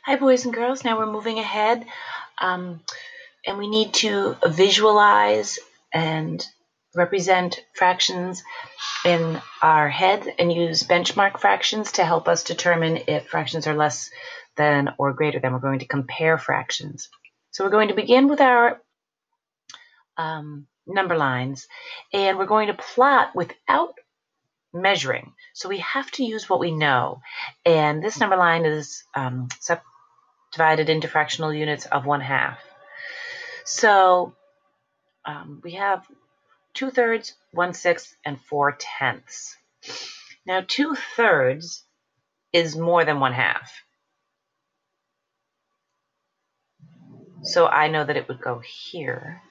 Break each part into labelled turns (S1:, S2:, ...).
S1: Hi, boys and girls. Now we're moving ahead, and we need to visualize and represent fractions in our head and use benchmark fractions to help us determine if fractions are less than or greater than. We're going to compare fractions. So we're going to begin with our number lines, and we're going to plot without measuring. So we have to use what we know. And this number line is divided into fractional units of 1/2. So we have 2/3, 1/6, and 4/10. Now 2/3 is more than 1/2. So I know that it would go here.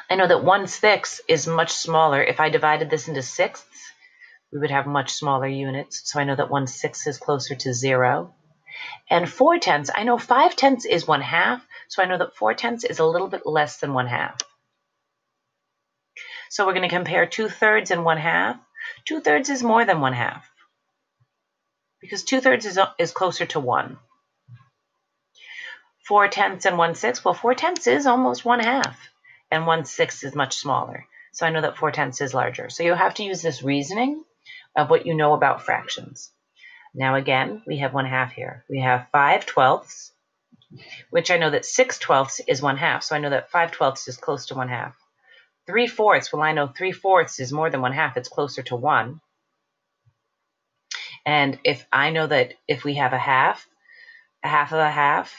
S1: I know that 1/6 is much smaller. If I divided this into sixths, we would have much smaller units. So I know that 1/6 is closer to 0. And 4/10, I know 5/10 is 1/2, so I know that 4/10 is a little bit less than 1/2. So we're going to compare 2/3 and 1/2. 2/3 is more than 1/2 because 2/3 is closer to 1. 4/10 and 1/6, well, 4/10 is almost 1/2, and 1/6 is much smaller. So I know that 4/10 is larger. So you'll have to use this reasoning of what you know about fractions. Now again, we have 1/2 here. We have 5/12, which I know that 6/12 is 1/2. So I know that 5/12 is close to 1/2. 3/4, well, I know 3/4 is more than 1/2. It's closer to 1. And if I know that if we have a half of a half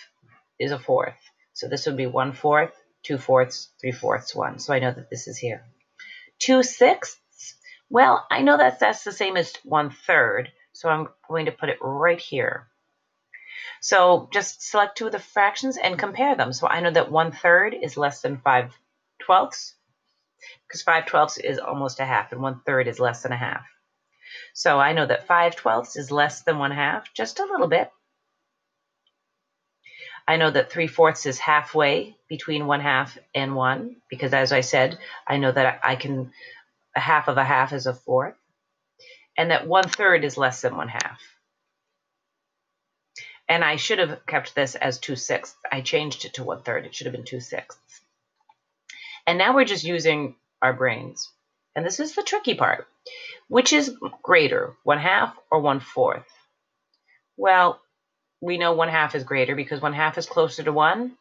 S1: is a fourth. So this would be 1/4, 2/4, 3/4, 1. So I know that this is here. 2/6, well, I know that that's the same as 1/3. So I'm going to put it right here. So just select two of the fractions and compare them. So I know that 1/3 is less than 5/12, because 5/12 is almost a half, and 1/3 is less than a half. So I know that 5/12 is less than 1/2, just a little bit. I know that 3/4 is halfway between 1/2 and 1, because as I said, I know that a half of a half is a fourth, and that 1/3 is less than 1/2. And I should have kept this as 2/6. I changed it to 1/3. It should have been 2/6. And now we're just using our brains. And this is the tricky part. Which is greater, 1/2 or 1/4? Well, we know 1/2 is greater because 1/2 is closer to 1,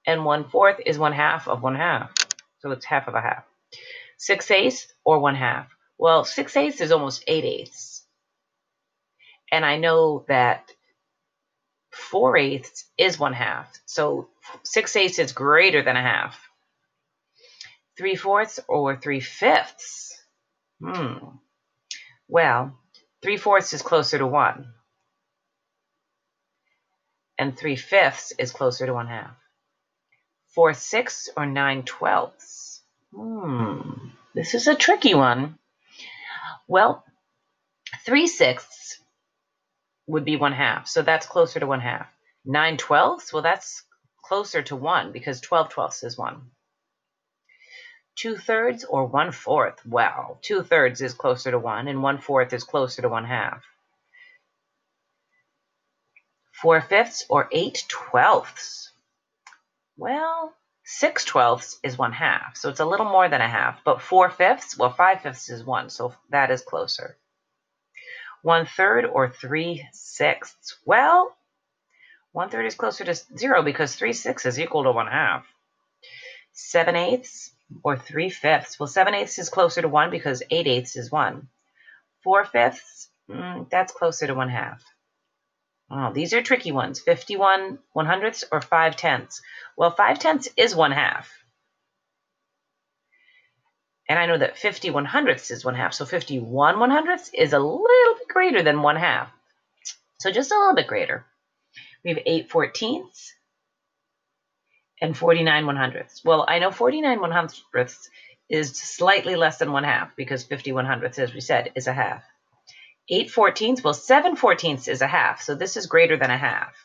S1: and 1/4 is 1/2 of 1/2. So it's half of a half. 6/8 or 1/2? Well, 6/8 is almost 8/8. And I know that 4/8 is 1/2. So 6/8 is greater than a half. 3/4 or 3/5? Well, 3/4 is closer to 1. And 3/5 is closer to 1/2. 4/6 or 9/12? This is a tricky one. Well, 3/6 would be 1/2, so that's closer to 1/2. 9/12? Well, that's closer to 1 because 12/12 is 1. 2/3 or 1/4? Well, 2/3 is closer to 1, and 1/4 is closer to 1/2. 4/5 or 8/12? Well, 6/12 is 1/2, so it's a little more than a half. But 4/5? Well, 5/5 is 1, so that is closer. 1/3 or 3/6? Well, 1/3 is closer to 0 because 3/6 is equal to 1/2. 7/8 or 3/5? Well, 7/8 is closer to 1 because 8/8 is 1. 4/5? That's closer to 1/2. Oh, these are tricky ones. 51/100 or 5/10? Well, 5/10 is 1/2. And I know that 50/100 is 1/2. So 51/100 is a little bit greater than 1/2. So just a little bit greater. We have 8/14 and 49/100. Well, I know 49/100 is slightly less than 1/2 because 50/100, as we said, is a half. 8/14, well, 7/14 is a half, so this is greater than a half.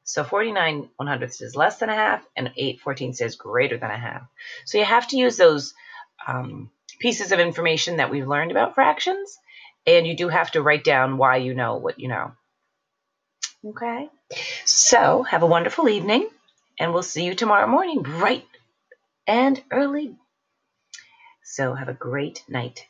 S1: So 49/100 is less than a half, and 8/14 is greater than a half. So you have to use those pieces of information that we've learned about fractions, and you do have to write down why you know what you know. Okay? So have a wonderful evening, and we'll see you tomorrow morning, bright and early. So have a great night.